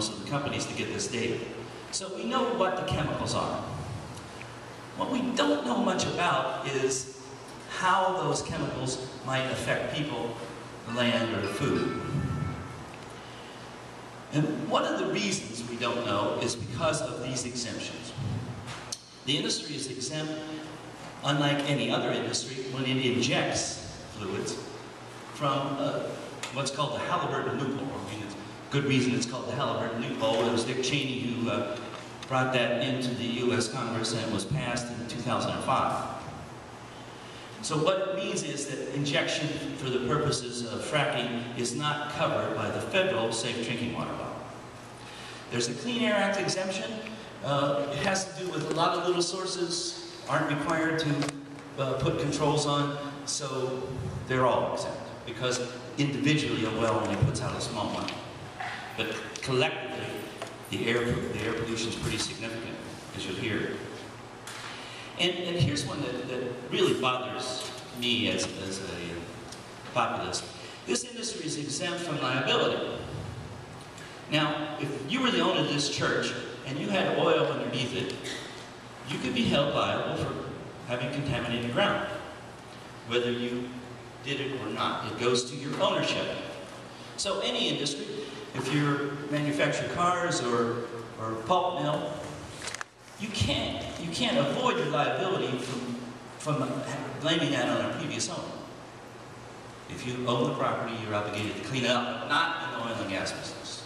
most of the companies to get this data. So we know what the chemicals are. What we don't know much about is how those chemicals might affect people, land, or food. And one of the reasons we don't know is because of these exemptions. The industry is exempt, unlike any other industry, when it injects fluids from what's called the Halliburton loophole. I mean, it's good reason it's called the Halliburton loophole. It was Dick Cheney who brought that into the U.S. Congress, and it was passed in 2005. So what it means is that injection for the purposes of fracking is not covered by the federal Safe Drinking Water Law. There's a Clean Air Act exemption. It has to do with a lot of little sources aren't required to put controls on, so they're all exempt, because individually a well only puts out a small amount. But collectively, the air pollution is pretty significant, as you'll hear. And here's one that really bothers me as a populist. This industry is exempt from liability. Now, if you were the owner of this church and you had oil underneath it, you could be held liable for having contaminated ground, whether you did it or not. It goes to your ownership. So any industry, if you manufacture cars or pulp mill, you can't avoid your liability from blaming that on a previous owner. If you own the property, you're obligated to clean it up, but not in the oil and gas business.